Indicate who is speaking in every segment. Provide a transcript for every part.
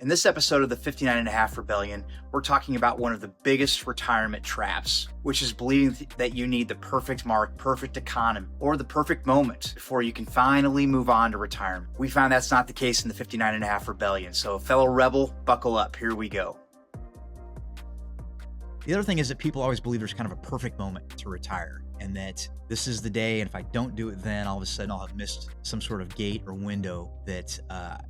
Speaker 1: In this episode of the 59 and a half Rebellion, we're talking about one of the biggest retirement traps, which is believing that you need the perfect mark, perfect economy, or the perfect moment before you can finally move on to retirement. We found that's not the case in the 59 and a half Rebellion. So fellow rebel, buckle up. Here we go.
Speaker 2: The other thing is that people always believe there's kind of a perfect moment to retire, and that this is the day, and if I don't do it then, all of a sudden I'll have missed some sort of gate or window that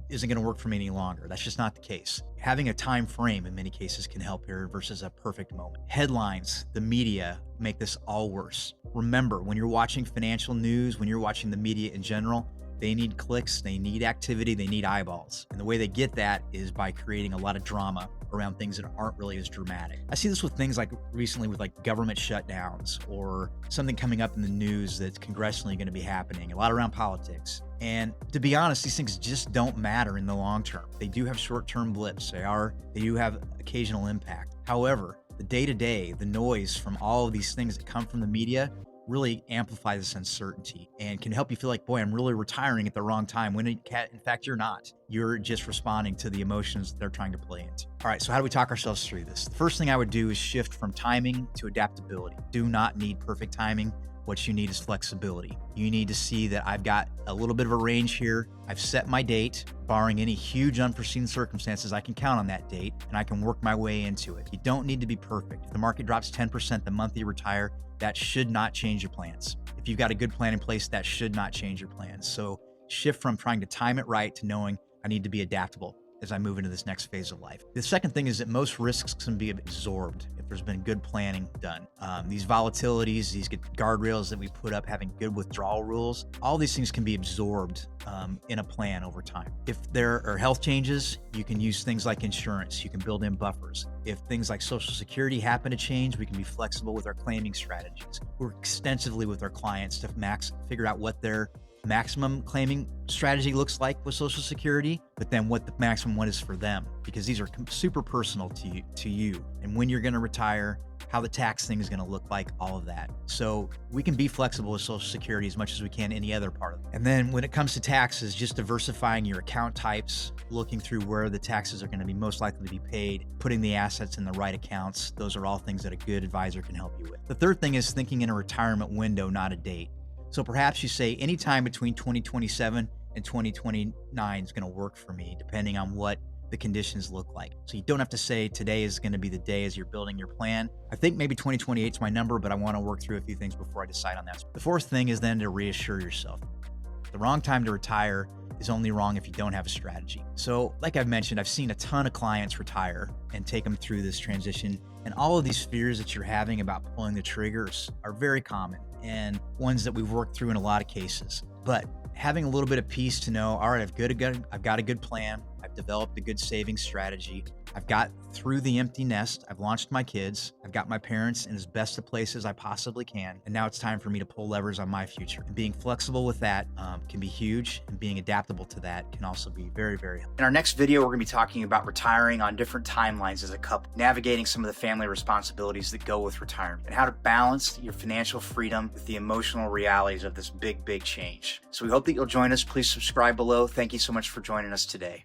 Speaker 2: isn't going to work for me any longer. That's just not the case. Having a time frame in many cases can help here versus a perfect moment. Headlines, the media make this all worse. Remember, when you're watching financial news, when you're watching the media in general, they need clicks, they need activity, they need eyeballs. And the way they get that is by creating a lot of drama around things that aren't really as dramatic. I see this with things like recently with like government shutdowns or something coming up in the news that's congressionally going to be happening, a lot around politics. And to be honest, these things just don't matter in the long term. They do have short-term blips. They do have occasional impact. However, the day-to-day, the noise from all of these things that come from the media really amplify this uncertainty and can help you feel like, boy, I'm really retiring at the wrong time, when in fact you're not. You're just responding to the emotions that they're trying to play into. All right, so how do we talk ourselves through this? The first thing I would do is shift from timing to adaptability. Do not need perfect timing. What you need is flexibility. You need to see that I've got a little bit of a range here. I've set my date. Barring any huge unforeseen circumstances, I can count on that date and I can work my way into it. You don't need to be perfect. If the market drops 10% the month you retire, that should not change your plans. If you've got a good plan in place, that should not change your plans. So shift from trying to time it right to knowing I need to be adaptable as I move into this next phase of life. The second thing is that most risks can be absorbed if there's been good planning done. These volatilities, these guardrails that we put up, having good withdrawal rules, all these things can be absorbed in a plan over time. If there are health changes, you can use things like insurance. You can build in buffers. If things like Social Security happen to change, we can be flexible with our claiming strategies. We work extensively with our clients to figure out what their maximum claiming strategy looks like with Social Security, but then what the maximum one is for them, because these are super personal to you and when you're going to retire, how the tax thing is going to look like, all of that. So we can be flexible with Social Security as much as we can any other part of it. And then when it comes to taxes, just diversifying your account types, looking through where the taxes are going to be most likely to be paid, putting the assets in the right accounts. Those are all things that a good advisor can help you with. The third thing is thinking in a retirement window, not a date. So perhaps you say anytime between 2027 and 2029 is going to work for me, depending on what the conditions look like. So you don't have to say today is going to be the day as you're building your plan. I think maybe 2028 is my number, but I want to work through a few things before I decide on that. The fourth thing is then to reassure yourself. The wrong time to retire is only wrong if you don't have a strategy. So like I've mentioned, I've seen a ton of clients retire and take them through this transition. And all of these fears that you're having about pulling the triggers are very common and ones that we've worked through in a lot of cases. But having a little bit of peace to know, all right, I've got a good plan. I've developed a good savings strategy. I've got through the empty nest. I've launched my kids. I've got my parents in as best a place as I possibly can. And now it's time for me to pull levers on my future. And being flexible with that can be huge. And being adaptable to that can also be very, very helpful.
Speaker 1: In our next video, we're going to be talking about retiring on different timelines as a couple, navigating some of the family responsibilities that go with retirement, and how to balance your financial freedom with the emotional realities of this big, big change. So we hope that you'll join us. Please subscribe below. Thank you so much for joining us today.